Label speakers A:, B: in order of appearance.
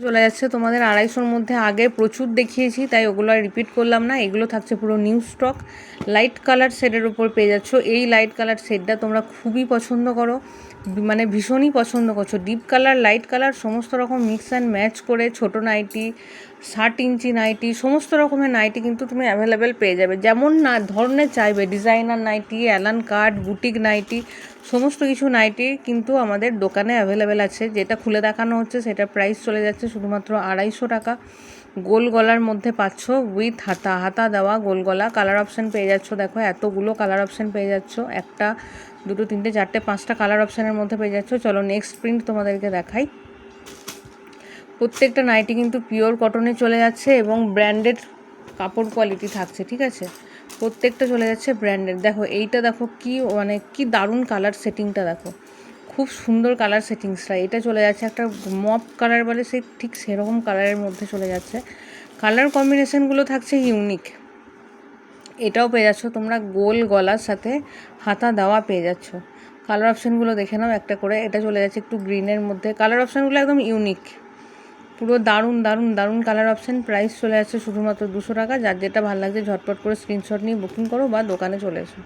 A: চলে যাচ্ছে তোমাদের 250-র মধ্যে। আগে প্রচুর দেখিয়েছি তাই ওগুলো আর রিপিট করলাম না। এগুলো থাকছে পুরো নিউ স্টক। লাইট কালার শেডের উপর পেয়ে যাচ্ছ। এই লাইট কালার শেডটা তোমরা খুবই পছন্দ করো, মানে ভীষণই পছন্দ করছো। ডিপ কালার, লাইট কালার সমস্ত রকম মিক্স অ্যান্ড ম্যাচ করে ছোটো নাইটি, 60 ইঞ্চি নাইটি, সমস্ত রকমের নাইটি কিন্তু তুমি অ্যাভেলেবেল পেয়ে যাবে। যেমন না ধরনের চাইবে, ডিজাইনার নাইটি, অ্যালান কাট, বুটিক নাইটি, সমস্ত কিছু নাইটি কিন্তু আমাদের দোকানে অ্যাভেলেবেল আছে। যেটা খুলে দেখানো হচ্ছে সেটা প্রাইস চলে যাচ্ছে শুধুমাত্র 250 টাকা। গোল গলার মধ্যে পাচ্ছ উইথ হাতা দেওয়া গোল গলা। কালার অপশান পেয়ে যাচ্ছ, দেখো এতগুলো কালার অপশান পেয়ে যাচ্ছ। 1, 2, 3, 4, 5টা কালার অপশানের মধ্যে পেয়ে যাচ্ছ। চলো নেক্সট প্রিন্ট তোমাদেরকে দেখাই। প্রত্যেকটা নাইটি কিন্তু পিওর কটনে চলে যাচ্ছে এবং ব্র্যান্ডেড কাপড় কোয়ালিটি থাকছে, ঠিক আছে। প্রত্যেকটা চলে যাচ্ছে ব্র্যান্ডেড। দেখো এইটা দেখো কি মানে কি দারুণ কালার সেটিংটা, দেখো খুব সুন্দর কালার সেটিংসটা। এটা চলে যাচ্ছে একটা মপ কালার বলে সেই ঠিক সেরকম কালারের মধ্যে চলে যাচ্ছে। কালার কম্বিনেশনগুলো থাকছে ইউনিক। এটাও পেয়ে যাচ্ছ তোমরা গোল গলার সাথে হাতা দেওয়া পেয়ে যাচ্ছ। কালার অপশানগুলো দেখে নাও একটা করে। এটা চলে যাচ্ছে একটু গ্রিনের মধ্যে। কালার অপশানগুলো একদম ইউনিক, পুরো দারুণ দারুণ দারুণ কালার অপশান। প্রাইস চলে যাচ্ছে শুধুমাত্র 200 টাকা। যার যেটা ভালো লাগছে ঝটপট করে স্ক্রিনশট নিয়ে বুকিং করো বা দোকানে চলে এসো।